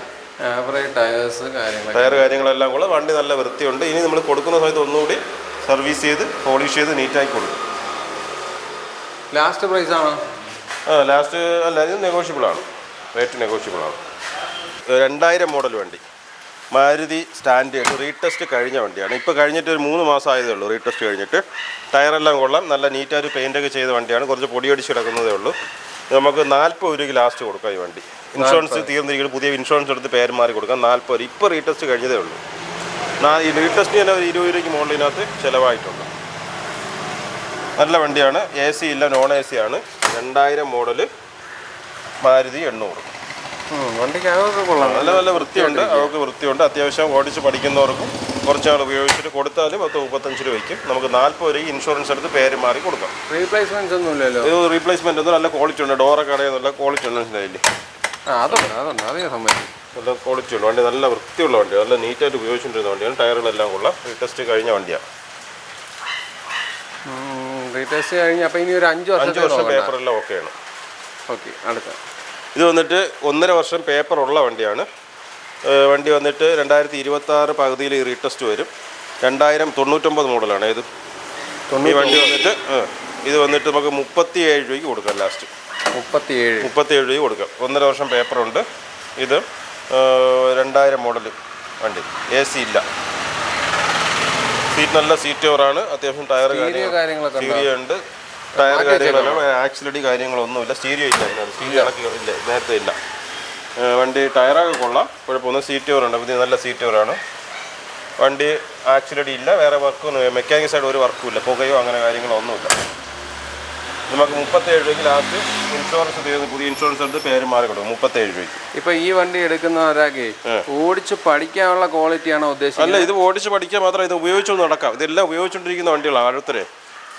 ടയർ കാര്യങ്ങളെല്ലാം കൂടെ വണ്ടി നല്ല വൃത്തിയുണ്ട്. ഇനി നമ്മൾ കൊടുക്കുന്ന സമയത്ത് ഒന്നുകൂടി സർവീസ് ചെയ്ത് പോളിഷ് ചെയ്ത് നീറ്റായി കൊടുക്കും. ലാസ്റ്റ് പ്രൈസ് ആണോ? ലാസ്റ്റ് അല്ല, ഇത് നെഗോഷ്യബിളാണ്, റേറ്റ് നെഗോഷ്യബിളാണ്. 2000 മോഡൽ വണ്ടി മാരുതി സ്റ്റാൻഡേർഡ് റീടെസ്റ്റ് കഴിഞ്ഞ വണ്ടിയാണ്. ഇപ്പോൾ കഴിഞ്ഞിട്ട് ഒരു 3 മാസം ആയതേ ഉള്ളൂ റീടെസ്റ്റ് കഴിഞ്ഞിട്ട്. ടയറെല്ലാം കൊള്ളാം, നല്ല നീറ്റായിട്ട് പെയിൻ്റൊക്കെ ചെയ്ത വണ്ടിയാണ്. കുറച്ച് പൊടിയടിച്ച് കിടക്കുന്നതേ ഉള്ളൂ. നമുക്ക് 40 രൂപയ്ക്ക് ലാസ്റ്റ് കൊടുക്കാം ഈ വണ്ടി. ഇൻഷുറൻസ് തീർന്നിരിക്കുന്നത്, പുതിയ ഇൻഷുറൻസ് എടുത്ത് പേര് മാറി കൊടുക്കാം. 40 രൂപ. ഇപ്പോൾ റീടെസ്റ്റ് കഴിഞ്ഞതേ ഉള്ളൂ. ഈ റീടെസ്റ്റിന് തന്നെ 20 രൂപയ്ക്ക് മുകളിനകത്ത് ചിലവായിട്ടുണ്ട്. നല്ല വണ്ടിയാണ്. AC ഇല്ല, നോൺ AC ആണ്. 2000 മോഡൽ മാരുതി 800. വണ്ടിക്ക് അതൊക്കെ കൊള്ളാം, നല്ല വൃത്തിയുണ്ട്. അവർക്ക് വൃത്തിയുണ്ട്. അത്യാവശ്യം ഓടിച്ച് പഠിക്കുന്നവർക്കും കുറച്ചാൾ ഉപയോഗിച്ചിട്ട് കൊടുത്താലും 35 രൂപയ്ക്ക് നമുക്ക് 40 രൂപയ്ക്ക് ഇൻഷുറൻസ് എടുത്ത് പേര് മാറി കൊടുക്കാം. റീപ്ലേസ്മെൻറ്റ് ഒന്നും ഇല്ലല്ലോ? ഇത് റീപ്ലേസ്മെൻറ്റ് ഒന്നും നല്ല ക്വാളിറ്റി ഉണ്ട്. ഡോറൊക്കെ അടയാൻ നല്ല ക്വാളിറ്റി ഉണ്ട്. അതിൽ അതുണ്ട് അതേ സംബന്ധിച്ച് നല്ല ക്വാളിറ്റി ഉണ്ട്. വണ്ടി നല്ല വൃത്തിയുള്ള വണ്ടി, നല്ല നീറ്റായിട്ട് ഉപയോഗിച്ചുകൊണ്ടിരുന്ന വണ്ടിയാണ്. ടയറുകളെല്ലാം കൊള്ളാം. റീടെസ്റ്റ് കഴിഞ്ഞ വണ്ടിയാണ്. റീടെസ്റ്റ് കഴിഞ്ഞ് അപ്പോൾ ഇനി ഒരു 5 വർഷം പേപ്പറെല്ലാം ഓക്കെയാണ്. ഓക്കെ. അടുത്ത ഇത് വന്നിട്ട് 1.5 വർഷം പേപ്പറുള്ള വണ്ടിയാണ്. വണ്ടി വന്നിട്ട് 2026 പകുതിയിൽ റീടെസ്റ്റ് വരും. 2099 മോഡലാണ് ഇത്. ഈ വണ്ടി വന്നിട്ട് ഇത് വന്നിട്ട് നമുക്ക് 37 രൂപയ്ക്ക് കൊടുക്കാം. ലാസ്റ്റ് 37 രൂപയ്ക്ക് കൊടുക്കാം. 1.5 വർഷം പേപ്പറുണ്ട്. ഇത് 2000 മോഡൽ വണ്ടി. AC ഇല്ല. സീറ്റ് നല്ല സീറ്റ് കവറാണ്. അത്യാവശ്യം ടയർ സ്റ്റീരിയോ ഉണ്ട്. ടയർ കാര്യങ്ങളെല്ലാം ആക്സിലടി കാര്യങ്ങളൊന്നുമില്ല. സ്റ്റീരിയോ ഇല്ല. സ്റ്റീരിയോ ഇളക്കി ഇല്ല, നേരത്തെ ഇല്ല. വണ്ടി ടയറൊക്കെ കൊള്ളാം, കുഴപ്പമൊന്നും. സീറ്റ് കവറുണ്ട്, പുതിയ നല്ല സീറ്റ് കവറാണ്. വണ്ടി ആക്സിഡൻറ്റ് ഇല്ല, വേറെ വർക്കൊന്നും മെക്കാനിക് സൈഡ് ഒരു വർക്കും ഇല്ല, പുകയോ അങ്ങനെ കാര്യങ്ങളോ ഒന്നുമില്ല. നമുക്ക് 37 രൂപയ്ക്ക് ലാസ്റ്റ് ഇൻഷുറൻസ് തീർന്ന് പുതിയ ഇൻഷുറൻസ് എടുത്ത് പേര് മാറി കൊടുക്കും 37 രൂപയ്ക്ക്. ഇപ്പം ഈ വണ്ടി എടുക്കുന്ന ഒരാൾക്ക് ഓടിച്ച് പഠിക്കാനുള്ള ക്വാളിറ്റിയാണോ ഉദ്ദേശിച്ചത്? അല്ല, ഇത് ഓടിച്ച് പഠിക്കാൻ മാത്രം, ഇത് ഉപയോഗിച്ചൊന്നും നടക്കാം. ഇതെല്ലാം ഉപയോഗിച്ചുകൊണ്ടിരിക്കുന്ന വണ്ടികളാണ്. അടുത്തരെ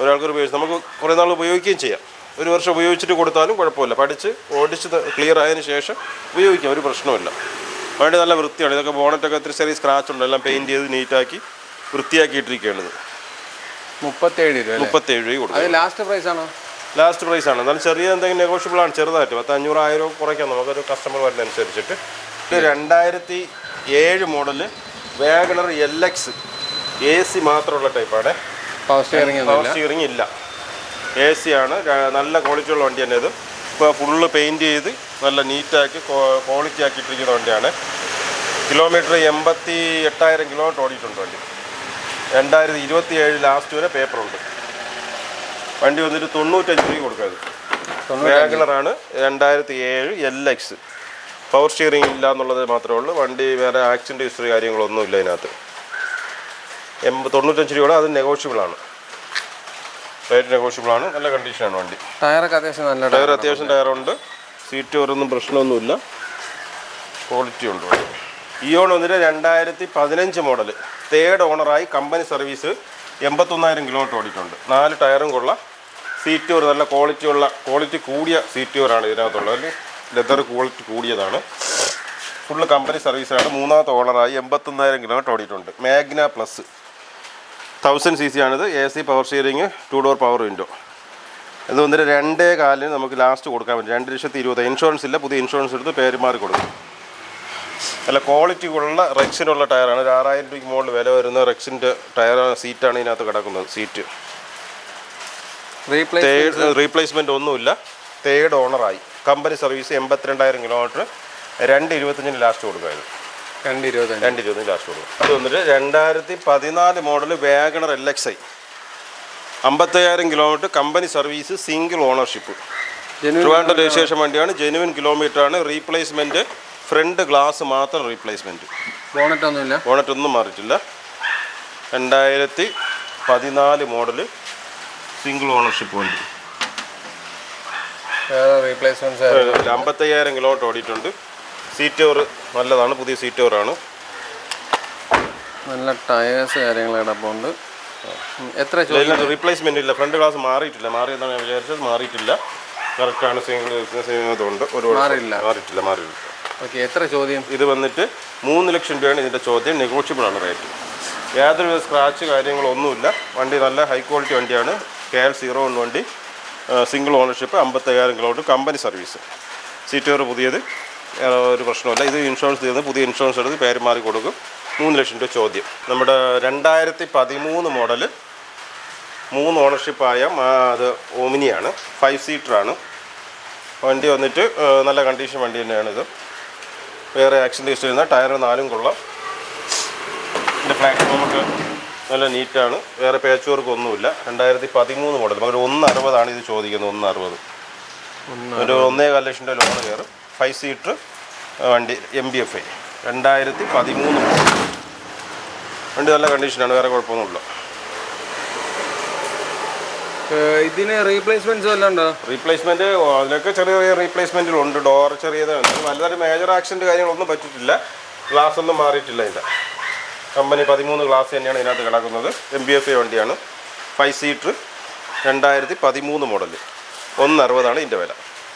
ഒരാൾക്ക് ഉപയോഗിച്ച് നമുക്ക് കുറേ നാൾ ഉപയോഗിക്കുകയും ചെയ്യാം. 1 വർഷം ഉപയോഗിച്ചിട്ട് കൊടുത്താലും കുഴപ്പമില്ല. പഠിച്ച് ഓടിച്ച് ക്ലിയർ ആയതിനു ശേഷം ഉപയോഗിക്കാം, ഒരു പ്രശ്നമില്ല. വണ്ടി നല്ല വൃത്തിയാണ്. ഇതൊക്കെ ബോണറ്റൊക്കെ ഇത്തിരി ചെറിയ സ്ക്രാച്ച് ഉണ്ട്, എല്ലാം പെയിൻറ്റ് ചെയ്ത് നീറ്റാക്കി വൃത്തിയാക്കിയിട്ടിരിക്കുകയാണ്. 37 രൂപ 37 രൂപ കൊടുക്കും. അത് ലാസ്റ്റ് പ്രൈസ് ആണോ? ലാസ്റ്റ് പ്രൈസ് ആണ്. എന്നാലും ചെറിയ എന്തെങ്കിലും നെഗോഷ്യബിൾ ആണ്, ചെറുതായിട്ട് 500-1000 കുറയ്ക്കാം നമുക്കൊരു കസ്റ്റമർ വരുന്നതനുസരിച്ചിട്ട്. ഇത് 2007 മോഡല് വാഗണർ LX AC മാത്രമുള്ള ടൈപ്പാണ്. പവർ സ്റ്റിയറിംഗ് ഇല്ല, AC ആണ്. നല്ല ക്വാളിറ്റിയുള്ള വണ്ടി തന്നെ ഇത്. ഇപ്പോൾ ഫുള്ള് പെയിൻറ്റ് ചെയ്ത് നല്ല നീറ്റാക്കി ക്വാളിറ്റി ആക്കിയിട്ടിരിക്കുന്ന വണ്ടിയാണ്. കിലോമീറ്റർ 88,000 കിലോമീറ്റർ ഓടിയിട്ടുണ്ട് വണ്ടി. 2027 ലാസ്റ്റ് വരെ പേപ്പറുണ്ട്. വണ്ടി വന്നിട്ട് 95 രൂപ കൊടുക്കാത്. വാഗണറാണ് 2007 LX. പവർ സ്റ്റിയറിംഗ് ഇല്ല എന്നുള്ളത് മാത്രമേ ഉള്ളൂ. വണ്ടി വേറെ ആക്സിഡൻറ്റ് ഹിസ്റ്ററി കാര്യങ്ങളൊന്നും ഇല്ല ഇതിനകത്ത്. 95 രൂപയുടെ അത് നെഗോഷ്യബിളാണ്, റേറ്റ് നെഗോഷ്യബിളാണ്. നല്ല കണ്ടീഷനാണ് വണ്ടി. ടയറൊക്കെ അത്യാവശ്യം നല്ല അത്യാവശ്യം ടയറുണ്ട്. സീറ്റ് കവറൊന്നും പ്രശ്നമൊന്നുമില്ല, ക്വാളിറ്റി ഉണ്ട് വണ്ടി. ഇയോൺ വന്നിട്ട് 2015 മോഡൽ 3rd ഓണറായി കമ്പനി സർവീസ് 81,000 കിലോമീറ്റർ ഓടിയിട്ടുണ്ട്. 4 ടയറും കൊള്ള. സീറ്റ് കവർ നല്ല ക്വാളിറ്റി കൂടിയ സീറ്റ് കവറാണ് ഇതിനകത്തുള്ളത്. അല്ലെങ്കിൽ ലെതർ ക്വാളിറ്റി കൂടിയതാണ്. ഫുള്ള് കമ്പനി സർവീസാണ്. 3ാമത്തെ ഓണറായി 81,000 കിലോമീറ്റർ ഓടിയിട്ടുണ്ട്. മാഗ്ന പ്ലസ് 1000 cc ആണിത്. AC power steering, 2 door power window. ഇത് വന്നിട്ട് 2.4 നമുക്ക് ലാസ്റ്റ് കൊടുക്കാൻ പറ്റും. 2,20,000. ഇൻഷുറൻസ് ഇല്ല, പുതിയ ഇൻഷുറൻസ് എടുത്ത് പേര് മാറി കൊടുക്കും. നല്ല ക്വാളിറ്റി ഉള്ള റെക്സിനുള്ള ടയറാണ്. ഒരു 6,000 രൂപയ്ക്ക് മുകളിൽ വില വരുന്ന റെക്സിൻ്റെ ടയർ സീറ്റാണ് ഇതിനകത്ത് കിടക്കുന്നത്. സീറ്റ് റീപ്ലേസ്മെൻ്റ് ഒന്നുമില്ല. 3rd ഓണറായി കമ്പനി സർവീസ് 82,000 കിലോമീറ്റർ. 2,25 ലാസ്റ്റ് കൊടുക്കായത്. 2,20 ലാസ്റ്റ് കൊടുക്കും. അത് വന്നിട്ട് 2014 model WagonR LXi 55,000 kilometre company service, single ownership. Trivandrum registration വണ്ടിയാണ്. ജെനുവിൻ കിലോമീറ്റർ ആണ്. റീപ്ലേസ്മെൻറ്റ് ഫ്രണ്ട് ഗ്ലാസ് മാത്രം റീപ്ലേസ്മെൻറ്റ്. ബോണറ്റൊന്നും മാറിയിട്ടില്ല. 2014 മോഡൽ സിംഗിൾ ഓണർഷിപ്പ് വണ്ടി. 55,000 കിലോമീറ്റർ ഓടിയിട്ടുണ്ട്. സീറ്റ് കവർ നല്ലതാണ്, പുതിയ സീറ്റ് കവറാണ്. നല്ല ടയേഴ്സ് കാര്യങ്ങളോടൊപ്പമുണ്ട്. എത്ര റീപ്ലേസ്മെൻ്റ് ഇല്ല, ഫ്രണ്ട് ഗ്ലാസ് മാറിയിട്ടില്ല. മാറിയെന്നാണ് ഞാൻ വിചാരിച്ചത്, മാറിയിട്ടില്ല. കറക്റ്റാണ്. സിംഗിൾ ഇതുണ്ട്, ഒരുപാട് മാറിയിട്ടില്ല. ഓക്കെ, എത്ര ചോദ്യം? ഇത് വന്നിട്ട് 3 ലക്ഷം രൂപയാണ് ഇതിൻ്റെ ചോദ്യം. നെഗോഷ്യബിൾ ആണ് റേറ്റ്. യാതൊരു സ്ക്രാച്ച് കാര്യങ്ങളൊന്നുമില്ല. വണ്ടി നല്ല ഹൈ ക്വാളിറ്റി വണ്ടിയാണ്. KL 01 വണ്ടി, single ownership, 55,000 kilometre company service. Seat cover പുതിയത്, ഒരു പ്രശ്നമില്ല. ഇത് ഇൻഷുറൻസ് തീർന്ന് പുതിയ ഇൻഷുറൻസ് എടുത്ത് പേര് മാറി കൊടുക്കും. 3 ലക്ഷം രൂപ ചോദ്യം. നമ്മുടെ 2013 മോഡൽ 3 ഓണർഷിപ്പായ അത് ഓമിനിയാണ്. 5 സീറ്ററാണ് വണ്ടി. വന്നിട്ട് നല്ല കണ്ടീഷൻ വണ്ടി തന്നെയാണിത്. വേറെ ആക്സിഡൻറ്റ് ഹിസ്റ്ററി ചെയ്യുന്ന ടയർ 4 കൊള്ളാം. ഇതിൻ്റെ പ്ലാറ്റ്ഫോമൊക്കെ നല്ല നീറ്റാണ്. വേറെ പേച്ച് വർക്ക് ഒന്നുമില്ല. 2013 മോഡൽ. നമുക്ക് 1,60 ഇത് ചോദിക്കുന്നത്. 1,60 ഒരു 1.25 ലക്ഷം രൂപ ലോൺ കയറും. 5 സീറ്റർ വണ്ടി, MBFI 2013 മോഡൽ വണ്ടി. നല്ല കണ്ടീഷനാണ്, വേറെ കുഴപ്പമൊന്നുമില്ല. ഇതിന് റീപ്ലേസ്മെൻറ്റ്സ് വല്ലതും ഉണ്ടോ? റീപ്ലേസ്മെൻറ്റ് അതിനൊക്കെ ചെറിയ ചെറിയ റീപ്ലേസ്മെൻറ്റുകളുണ്ട്. ഡോർ ചെറിയതാണ്. വലുതായിട്ട് മേജർ ആക്സിഡൻറ്റ് കാര്യങ്ങളൊന്നും പറ്റിയിട്ടില്ല. ഗ്ലാസ് ഒന്നും മാറിയിട്ടില്ല. ഇതിൻ്റെ കമ്പനി 13 ഗ്ലാസ് തന്നെയാണ് ഇതിനകത്ത് കിടക്കുന്നത്. MBFI വണ്ടിയാണ്. 5 സീറ്റർ 2013 മോഡൽ. 1,60 ഇതിൻ്റെ വില.